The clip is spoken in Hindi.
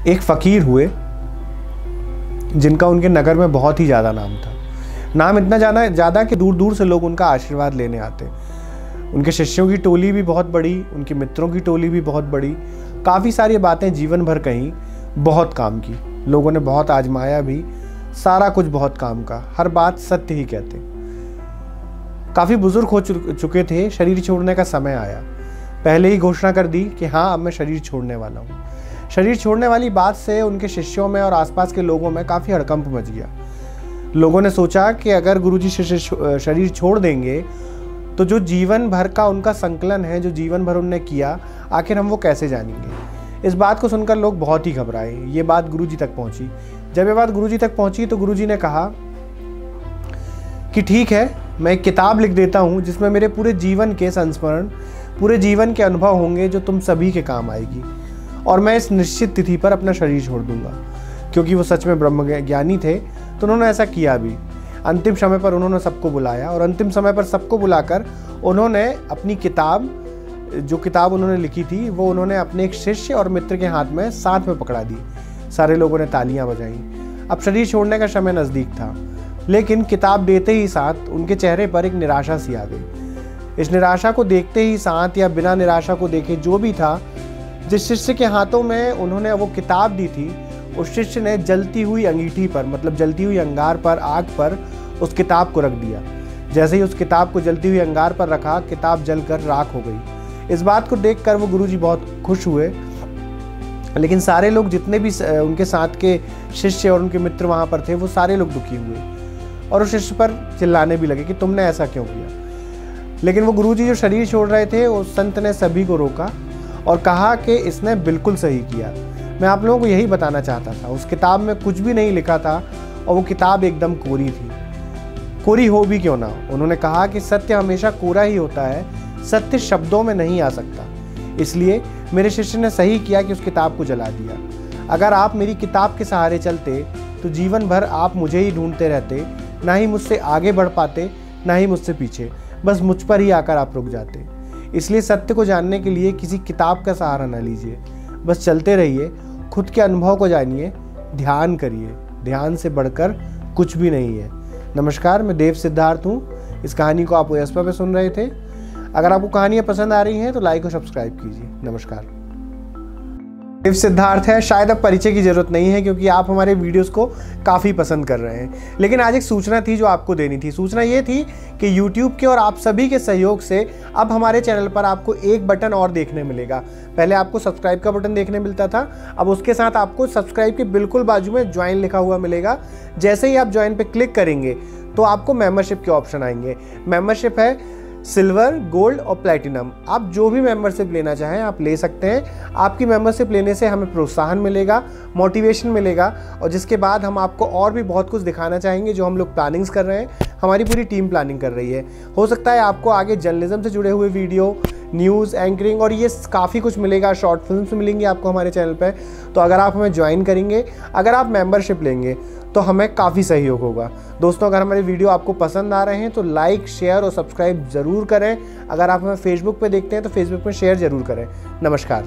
एक फ़कीर हुए जिनका उनके नगर में बहुत ही ज़्यादा नाम था। नाम इतना ज़्यादा कि दूर दूर से लोग उनका आशीर्वाद लेने आते। उनके शिष्यों की टोली भी बहुत बड़ी, उनके मित्रों की टोली भी बहुत बड़ी। काफ़ी सारी बातें जीवन भर कहीं, बहुत काम की, लोगों ने बहुत आजमाया भी, सारा कुछ बहुत काम का, हर बात सत्य ही कहते। काफ़ी बुजुर्ग हो चुके थे, शरीर छोड़ने का समय आया। पहले ही घोषणा कर दी कि हाँ, अब मैं शरीर छोड़ने वाला हूँ। शरीर छोड़ने वाली बात से उनके शिष्यों में और आसपास के लोगों में काफ़ी हड़कंप मच गया। लोगों ने सोचा कि अगर गुरुजी शरीर छोड़ देंगे तो जो जीवन भर का उनका संकलन है, जो जीवन भर उनने किया, आखिर हम वो कैसे जानेंगे। इस बात को सुनकर लोग बहुत ही घबराए। ये बात गुरुजी तक पहुंची। जब ये बात गुरुजी तक पहुंची तो गुरुजी ने कहा कि ठीक है, मैं एक किताब लिख देता हूँ जिसमें मेरे पूरे जीवन के संस्मरण, पूरे जीवन के अनुभव होंगे जो तुम सभी के काम आएगी, और मैं इस निश्चित तिथि पर अपना शरीर छोड़ दूंगा। क्योंकि वो सच में ब्रह्म ज्ञानी थे तो उन्होंने ऐसा किया भी। अंतिम समय पर उन्होंने सबको बुलाया और अंतिम समय पर सबको बुलाकर उन्होंने अपनी किताब, जो किताब उन्होंने लिखी थी, वो उन्होंने अपने एक शिष्य और मित्र के हाथ में साथ में पकड़ा दी। सारे लोगों ने तालियां बजाईं। अब शरीर छोड़ने का समय नज़दीक था, लेकिन किताब देते ही साथ उनके चेहरे पर एक निराशा सी आ गई। इस निराशा को देखते ही साथ, या बिना निराशा को देखे जो भी था, जिस शिष्य के हाथों में उन्होंने वो किताब दी थी, उस शिष्य ने जलती हुई अंगीठी पर, मतलब जलती हुई अंगार पर, आग पर उस किताब को रख दिया। जैसे ही उस किताब को जलती हुई अंगार पर रखा, किताब जलकर राख हो गई। इस बात को देखकर वो गुरुजी बहुत खुश हुए, लेकिन सारे लोग, जितने भी उनके साथ के शिष्य और उनके मित्र वहाँ पर थे, वो सारे लोग दुखी हुए और उस शिष्य पर चिल्लाने भी लगे कि तुमने ऐसा क्यों किया। लेकिन वो गुरुजी जो शरीर छोड़ रहे थे, उस संत ने सभी को रोका और कहा कि इसने बिल्कुल सही किया। मैं आप लोगों को यही बताना चाहता था। उस किताब में कुछ भी नहीं लिखा था और वो किताब एकदम कोरी थी। कोरी हो भी क्यों ना, उन्होंने कहा कि सत्य हमेशा कोरा ही होता है, सत्य शब्दों में नहीं आ सकता। इसलिए मेरे शिष्य ने सही किया कि उस किताब को जला दिया। अगर आप मेरी किताब के सहारे चलते तो जीवन भर आप मुझे ही ढूंढते रहते, ना ही मुझसे आगे बढ़ पाते, ना ही मुझसे पीछे, बस मुझ पर ही आकर आप रुक जाते। इसलिए सत्य को जानने के लिए किसी किताब का सहारा न लीजिए, बस चलते रहिए, खुद के अनुभव को जानिए, ध्यान करिए। ध्यान से बढ़कर कुछ भी नहीं है। नमस्कार, मैं देव सिद्धार्थ हूँ। इस कहानी को आप ओएसपा पे सुन रहे थे। अगर आपको कहानियाँ पसंद आ रही हैं तो लाइक और सब्सक्राइब कीजिए। नमस्कार। देव सिद्धार्थ है, शायद अब परिचय की जरूरत नहीं है क्योंकि आप हमारे वीडियोस को काफ़ी पसंद कर रहे हैं। लेकिन आज एक सूचना थी जो आपको देनी थी। सूचना ये थी कि YouTube के और आप सभी के सहयोग से अब हमारे चैनल पर आपको एक बटन और देखने मिलेगा। पहले आपको सब्सक्राइब का बटन देखने मिलता था, अब उसके साथ आपको सब्सक्राइब के बिल्कुल बाजू में ज्वाइन लिखा हुआ मिलेगा। जैसे ही आप ज्वाइन पे क्लिक करेंगे तो आपको मेंबरशिप के ऑप्शन आएंगे। मेंबरशिप है सिल्वर, गोल्ड और प्लैटिनम। आप जो भी मेंबरशिप लेना चाहें आप ले सकते हैं। आपकी मेंबरशिप लेने से हमें प्रोत्साहन मिलेगा, मोटिवेशन मिलेगा, और जिसके बाद हम आपको और भी बहुत कुछ दिखाना चाहेंगे जो हम लोग प्लानिंग्स कर रहे हैं। हमारी पूरी टीम प्लानिंग कर रही है। हो सकता है आपको आगे जर्नलिज्म से जुड़े हुए वीडियो, न्यूज़ एंकरिंग और ये काफ़ी कुछ मिलेगा। शॉर्ट फिल्म्स मिलेंगी आपको हमारे चैनल पे। तो अगर आप हमें ज्वाइन करेंगे, अगर आप मेंबरशिप लेंगे तो हमें काफ़ी सहयोग होगा। दोस्तों, अगर हमारे वीडियो आपको पसंद आ रहे हैं तो लाइक, शेयर और सब्सक्राइब ज़रूर करें। अगर आप हमें फेसबुक पे देखते हैं तो फेसबुक पे शेयर ज़रूर करें। नमस्कार।